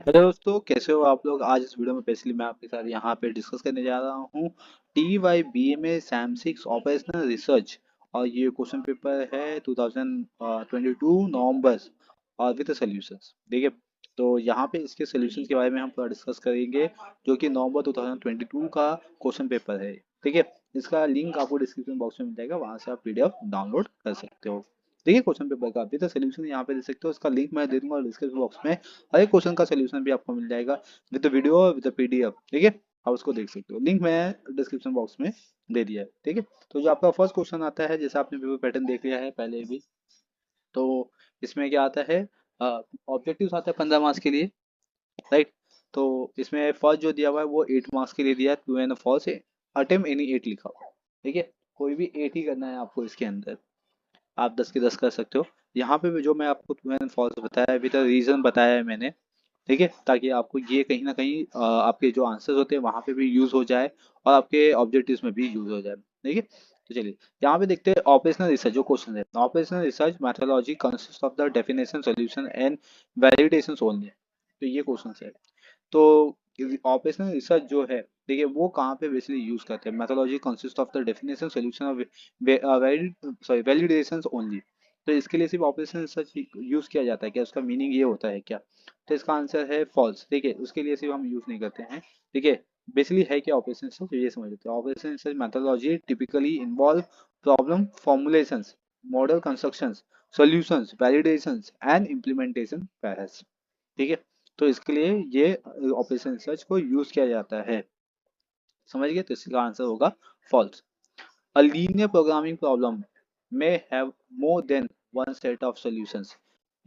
Hello दोस्तों, कैसे हो आप लोग। आज इस वीडियो में स्पेशली मैं आपके साथ यहाँ पे डिस्कस करने जा रहा हूँ TYBMA सैम 6 ऑपरेशनल रिसर्च। और ये क्वेश्चन पेपर है 2022 नवंबर और विद सॉल्यूशंस। ठीक है, तो यहाँ पे इसके सॉल्यूशंस के बारे में हम थोड़ा डिस्कस करेंगे, जो कि नवंबर 2022 का क्वेश्चन पेपर है। ठीक है, इसका लिंक आपको डिस्क्रिप्शन बॉक्स में मिल जाएगा, वहाँ से आप PDF डाउनलोड कर सकते हो। देखिए, क्वेश्चन पेपर का अभी तो सोल्यूशन यहाँ पे दे सकते हो, उसका लिंक मैं दे दूंगा डिस्क्रिप्शन बॉक्स में। हर एक क्वेश्चन का सोल्यूशन भी आपको मिल जाएगा विद वीडियो विद PDF। ठीक है, आप उसको देख सकते हो, लिंक मैं डिस्क्रिप्शन बॉक्स में दे दिया है। ठीक है, तो जो आपका फर्स्ट क्वेश्चन आता है, जैसे आपने पेपर पैटर्न देख लिया है पहले भी, तो इसमें क्या आता है, ऑब्जेक्टिव्स आता है 15 मार्क्स के लिए, राइट। तो इसमें फर्स्ट जो दिया हुआ है वो 8 मार्क्स के लिए दिया है, ट्रू एंड फॉल्स है। अटेम्प्ट एनी 8 लिखा हुआ है। ठीक है, कोई भी 8 ही करना है आपको इसके अंदर, आप 10 के 10 कर सकते हो। यहाँ पे भी जो मैं आपको ट्रू एंड फॉल्स बताया है विद रीजन बताया है मैंने। ठीक है, ताकि आपको ये कहीं ना कहीं आपके जो आंसर्स होते हैं वहां पे भी यूज हो जाए और आपके ऑब्जेक्टिव्स में भी यूज हो जाए। ठीक है, तो चलिए यहाँ पे देखते हैं ऑपरेशनल रिसर्च जो क्वेश्चन है। Operational research methodology consist of the definition solution and validation only. तो ये क्वेश्चन है। तो ऑपरेशनल रिसर्च जो है, देखिए वो कहाँ पे बेसिकली यूज करते हैं। Methodology consist of the definition solution of validation only. तो इसके लिए सिर्फ ऑपरेशनल रिसर्च यूज किया जाता है क्या, उसका मीनिंग ये होता है क्या। तो इसका आंसर है फॉल्स। ठीक है, उसके लिए सिर्फ हम यूज नहीं करते हैं। ठीक है, बेसिकली है क्या ऑपरेशन रिसर्च, ये समझ लेते हैं। Operation research methodology typically involve problem formulations, model constructions, solutions, validations and implementation Paris. ठीक है, तो इसके लिए ये ऑपरेशन रिसर्च को यूज किया जाता है। समझ गए, तो इसका आंसर होगा false. A linear programming problem may have more than one set of solutions.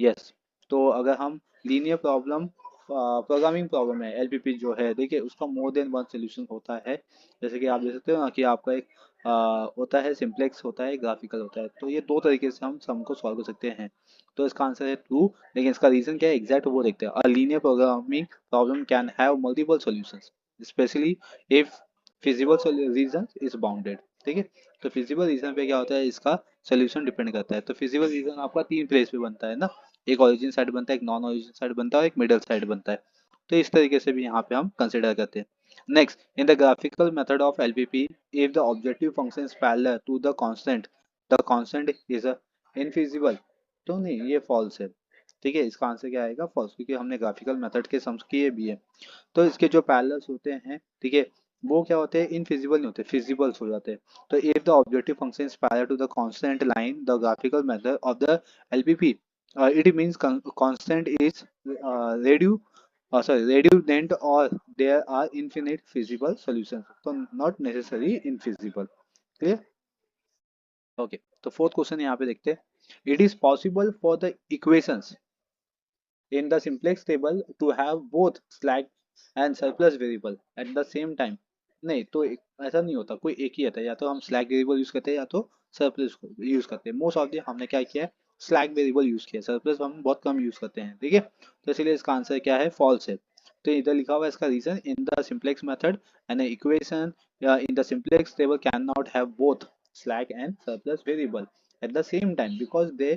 Yes, तो अगर हम लीनियर प्रॉब्लम प्रोग्रामिंग प्रॉब्लम है LPP जो है, देखिए उसका मोर देन वन सोल्यूशन होता है। जैसे कि आप देख सकते हो ना कि आपका एक होता है सिंप्लेक्स, होता है ग्राफिकल होता है, तो ये दो तरीके से हम सम को सॉल्व कर सकते हैं। तो इसका आंसर है ट्रू, लेकिन इसका रीजन क्या है एग्जैक्ट वो देखते हैं। A linear programming problem can have multiple solutions specially if feasible region is bounded. ठीक है, तो फिजिबल रीजन पे क्या होता है, इसका सोल्यूशन डिपेंड करता है। तो फिजिबल रीजन आपका तीन प्लेस पे बनता है ना, एक ओरिजिन साइड बनता है, एक नॉन ओरिजिन साइड बनता है और एक मिडल साइड बनता है। तो इस तरीके से भी यहाँ पे हम कंसिडर करते हैं। Next, in the graphical method of LPP, if the objective function is parallel to the constant is infeasible. तो नहीं, ये फॉल्स है। ठीक है, इसका आंसर क्या आएगा, फॉल्स, क्योंकि हमने ग्राफिकल मेथड के सम्स किए भी है। तो इसके जो पैरेलल्स होते हैं, ठीक है, वो क्या होते हैं, इनफिजिबल नहीं होते, फिजिबल्स हो जाते हैं। तो if the objective function is parallel to the constant line the graphical method of the LPP, it means constant is reducent or there are infinite feasible solutions, so not necessarily infeasible. Clear? Okay, तो fourth question यहाँ पे देखते हैं। It is possible for the equations in the simplex table to have both slack and surplus variable at the same time। नहीं तो ऐसा नहीं होता, कोई एक ही आता है, या तो हम स्लैक वेरिएबल यूज करते हैं या तो सरप्लस यूज करते हैं। मोस्ट ऑफ द हमने क्या किया है, स्लैक वेरिएबल यूज किया है, सरप्लस हम बहुत कम यूज करते हैं। ठीक है, तो इसलिए इसका आंसर क्या है, फॉल्स है। तो इधर लिखा हुआ है इसका reason, in the simplex method an equation in the simplex table can not have both slack and surplus variable at the same time because they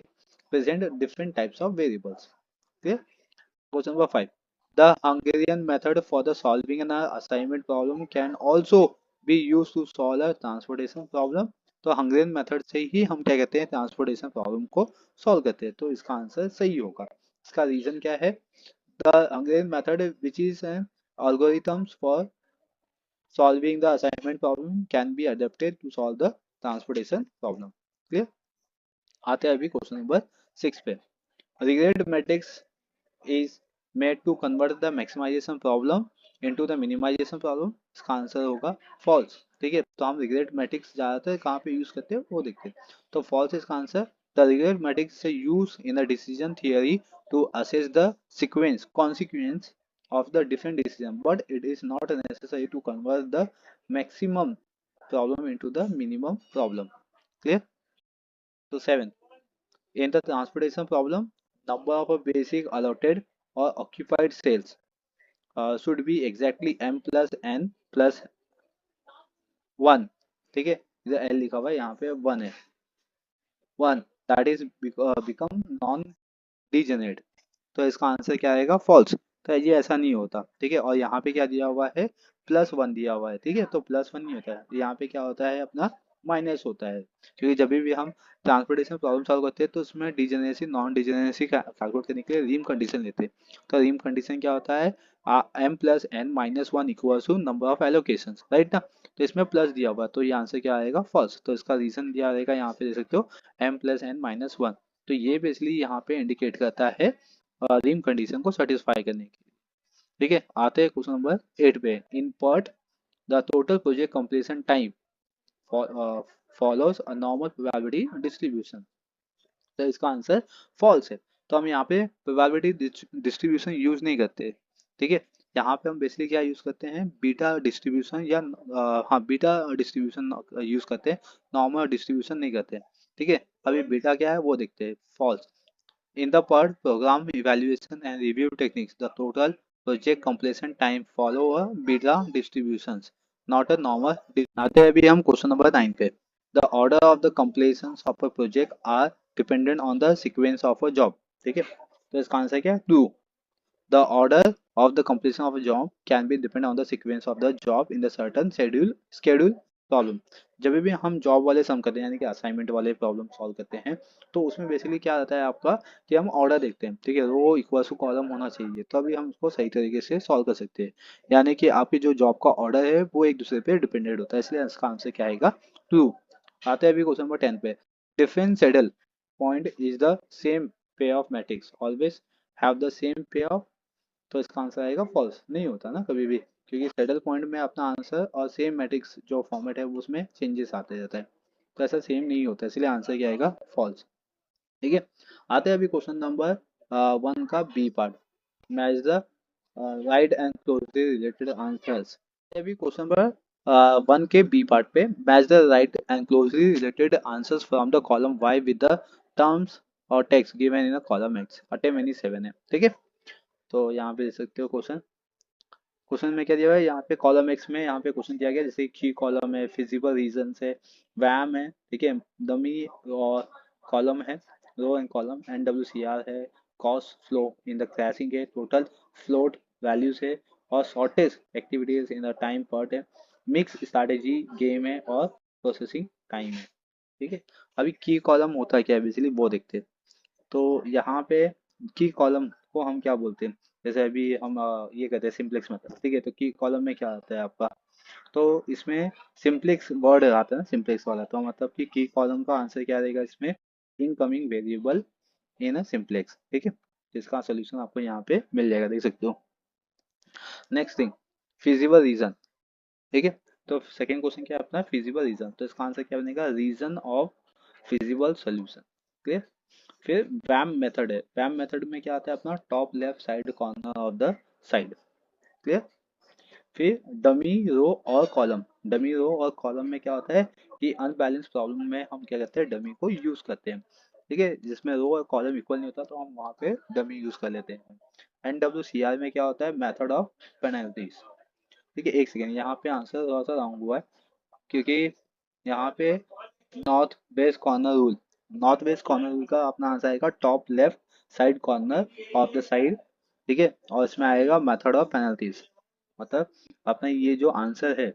present different types of variables. Clear? Question number 5. The Hungarian method for the solving an assignment problem can also be used to solve a transportation problem। तो Hungarian method से ही हम क्या कहते हैं, transportation problem को solve करते हैं। तो इसका आंसर सही होगा। इसका रीजन क्या है, the Hungarian method which is an algorithms for solving the assignment problem can be adapted to solve the transportation problem। Clear? आते हैं अभी क्वेश्चन नंबर 6 पे। रिग्रेड matrix is made to convert the maximization problem into the minimization problem। इसका answer होगा false। ठीक है, तो हम रिग्रेट मैट्रिक्स ज्यादातर कहाँ पे यूज करते हैं वो देखते हैं। तो false इसका आंसर। द रिग्रेट मैट्रिक्स से use in the decision theory to assess the sequence consequence of the different decision, but it is not necessary to convert the maximum problem into the minimum problem। Clear? So 7, in the transportation problem, number of a basic allotted or occupied cells should be exactly m plus n plus 1। ठीक है, इधर l लिखा हुआ है, यहाँ पे 1 है। 1 that is become non degenerate. तो इसका आंसर क्या आएगा, फॉल्स। तो ये ऐसा नहीं होता, ठीक है। और यहाँ पे क्या दिया हुआ है, +1 दिया हुआ है, ठीक है। तो +1 नहीं होता है, यहाँ पे क्या होता है अपना माइनस होता है, क्योंकि जब भी हम ट्रांसपोर्टेशन प्रॉब्लम सॉल्व करते हैं तो उसमें डिजेनरेसी नॉन डिजेनरेसी कैलकुलेट करने के लिए रीम कंडीशन लेते हैं। तो रीम कंडीशन क्या होता है, m+n-1 equals to number of allocation, right ना। तो इसमें प्लस दिया हुआ है, तो ये आंसर क्या आएगा, फॉल्स। तो इसका रीजन दिया रहेगा यहाँ पे, देख सकते हो m+n-1। तो ये बेसिकली यहाँ पे इंडिकेट करता है रीम कंडीशन को सेटिस्फाई करने के लिए, ठीक है। आते हैं क्वेश्चन नंबर 8 पे। In part the total project completion time follows a normal probability distribution. तो इसका आंसर फॉल्स है। तो हम यहाँ पे प्रोबेबिलिटी डिस्ट्रीब्यूशन यूज नहीं करते, ठीक है। यहाँ पे हम बेसिकली क्या यूज करते हैं, बीटा डिस्ट्रीब्यूशन या हाँ बीटा डिस्ट्रीब्यूशन यूज करते हैं, नॉर्मल डिस्ट्रीब्यूशन नहीं करते, ठीक है। अभी बीटा क्या है वो देखते हैं, false. In the part program evaluation and review techniques, the total project completion time follow a beta distributions, not a normal. आते हैं अभी हम क्वेश्चन नंबर 9 पे। The order of the completions of a project are dependent on the sequence of a job, ठीक है। तो इसका answer क्या है, true. The order of the completion of a job can be dependent on the sequence of the job in the certain schedule problem। जब भी हम job वाले सम करते हैं यानी कि असाइनमेंट वाले प्रॉब्लम सॉल्व करते हैं, तो उसमें बेसिकली क्या रहता है आपका, कि हम ऑर्डर देखते हैं, ठीक है। रो इक्वल्स टू कॉलम होना चाहिए, तो अभी हम उसको सही तरीके से सॉल्व कर सकते हैं। यानी कि आपकी जो जॉब का ऑर्डर है वो एक दूसरे पे डिपेंडेंट होता है, इसलिए इसका आंसर क्या आएगा, ट्रू। आते हैं अभी क्वेश्चन नंबर 10 पे। Different saddle point is the same payoff matrix always have the same payoff. तो इसका आंसर आएगा फॉल्स, नहीं होता ना कभी भी, क्योंकि सेटल पॉइंट में अपना आंसर और सेम मैट्रिक्स जो फॉर्मेट है उसमें चेंजेस आते रहता है, तो ऐसा सेम नहीं होता, इसलिए आंसर क्या आएगा, फॉल्स, ठीक है। आते हैं अभी क्वेश्चन नंबर 1 का B part. Match the right and closely related answers. अभी क्वेश्चन नंबर 1 के बी पार्ट पे, match the right and closely related answers from the column Y with the terms और text given in the column X. Attempt any 7 है, ठीक है। तो यहाँ पे देख सकते हो क्वेश्चन, क्वेश्चन में क्या दिया हुआ है, यहाँ पे कॉलम एक्स में यहाँ पे क्वेश्चन दिया गया, जैसे की कॉलम है, फिजिबल रीजन है, वैम है, ठीक है, डमी और कॉलम है, row and column, N W C R है, cost flow in the crashing है, टोटल फ्लोट वैल्यूज है, और shortest activities in the time part है, मिक्स स्ट्रैटेजी गेम है, और प्रोसेसिंग टाइम है, ठीक है। अभी की कॉलम होता है क्या है बेसिकली वो देखते हैं। तो यहाँ पे की कॉलम को हम क्या बोलते हैं, जैसे अभी हम ये कहते हैं सिंप्लेक्स मेथड, ठीक है। तो की कॉलम में क्या आता है आपका, तो इसमें सिंप्लेक्स वर्ड आता है ना, सिंप्लेक्स वाला, तो मतलब कि की कॉलम का आंसर क्या रहेगा इसमें, incoming variable in a simplex, ठीक है। जिसका सोल्यूशन आपको यहाँ पे मिल जाएगा, देख सकते हो। नेक्स्ट थिंग, फिजिबल रीजन, ठीक है। तो सेकंड क्वेश्चन क्या है अपना, फिजिबल रीजन, तो इसका आंसर क्या बनेगा, reason of feasible solution, clear. फिर वैम मेथड है, वैम मेथड में क्या आता है अपना, top left side corner of the side, clear. फिर डमी रो और कॉलम, डमी रो और कॉलम में क्या होता है कि अनबैलेंस प्रॉब्लम में हम क्या करते हैं, डमी को यूज करते हैं, ठीक है। जिसमें रो और कॉलम इक्वल नहीं होता तो हम वहाँ पे डमी यूज कर लेते हैं। एन डब्ल्यू सी आर में क्या होता है, मेथड ऑफ पेनल्टीज, ठीक है। एक सेकेंड, यहाँ पे आंसर थोड़ा सा रॉन्ग हुआ है, क्योंकि यहाँ पे north west corner rule, north west corner rule का अपना आंसर आएगा top left side corner of the side, ठीक है। और इसमें आएगा मेथड ऑफ पेनल्टीज, मतलब अपना ये जो आंसर है,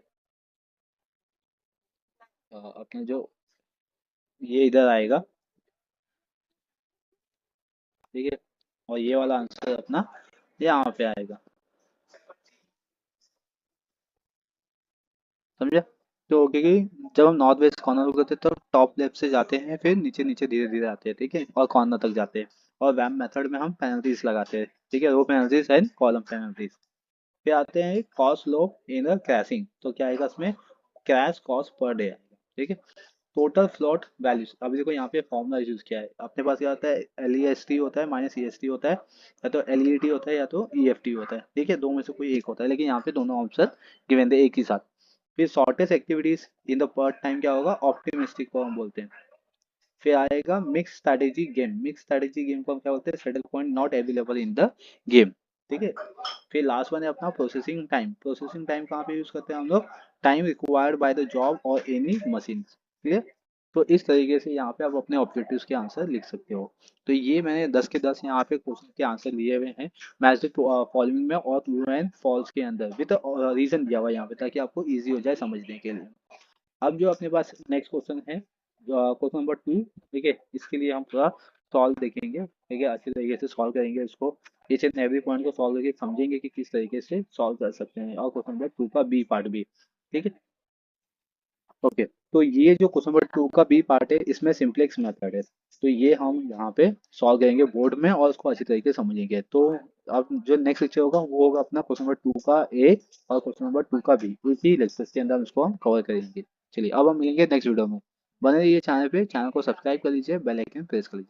अपना जो ये इधर आएगा, ठीक है। और ये वाला आंसर अपना यहाँ पे आएगा, समझे। तो क्योंकि जब हम नॉर्थ वेस्ट कॉर्नर रूल करते हैं तो टॉप लेफ्ट से जाते हैं, फिर नीचे नीचे धीरे धीरे आते हैं, ठीक है, और कॉर्नर तक जाते हैं। और वैम मेथड में हम पेनल्टीज लगाते हैं, ठीक है, रो पेनल्टीज एंड कॉलम पेनल्टीज। फिर आते हैं cost low in the crashing, तो क्या आएगा इसमें, क्रैश कॉस्ट पर डे आएगा, ठीक है। टोटल फ्लोट वैल्यूज, अभी देखो यहाँ पे फॉर्मूला यूज किया है अपने पास, क्या होता है, एल ई एस टी होता है माइनस ई एस टी होता है, या तो एल ई टी होता है या तो ई एफ टी होता है, ठीक है। दो में से कोई एक होता है, लेकिन यहाँ पे दोनों ऑप्शन गिवन थे एक ही साथ। फिर shortest activities in the PERT time क्या होगा, ऑप्टिमिस्टिक को हम बोलते हैं। फिर आएगा mix strategy game, mix strategy game को हम क्या बोलते हैं, saddle point not available in the game, ठीक है। फिर लास्ट वन है अपना प्रोसेसिंग टाइम, प्रोसेसिंग टाइम कहाँ पे यूज करते हैं हम लोग, time required by the job और एनी मशीन, क्लियर। तो इस तरीके से यहाँ पे आप अपने ऑब्जेक्टिव्स के आंसर लिख सकते हो। तो ये मैंने 10 के 10 यहाँ पे क्वेश्चन के आंसर लिए हुए हैं मैच द फॉलोइंग में और ट्रू एंड फॉल्स के अंदर विद रीजन दिया हुआ है यहाँ पे, ताकि आपको इजी हो जाए समझने के लिए। अब जो अपने पास नेक्स्ट क्वेश्चन है, क्वेश्चन नंबर 2, ठीक है, इसके लिए हम थोड़ा सॉल्व देखेंगे, ठीक है, अच्छी तरीके से सॉल्व करेंगे इसको, ईच एंड एवरी पॉइंट को सॉल्व करके समझेंगे कि किस तरीके से सॉल्व कर सकते हैं। और क्वेश्चन नंबर 2 का बी पार्ट भी, ठीक है। ओके, तो ये जो क्वेश्चन नंबर 2 का बी पार्ट है, इसमें सिंप्लेक्स मेथड है। तो ये हम यहाँ पे सॉल्व करेंगे बोर्ड में और उसको अच्छी तरीके से समझेंगे। तो अब जो नेक्स्ट लेक्चर होगा वो होगा अपना क्वेश्चन नंबर 2 का ए और क्वेश्चन नंबर 2 का बी, इसी लेक्चर के अंदर हम इसको हम कवर करेंगे। चलिए अब हम मिलेंगे नेक्स्ट वीडियो में। बने रहिए चैनल पे, चैनल को सब्सक्राइब कर लीजिए, बेल आइकन प्रेस कर लीजिए।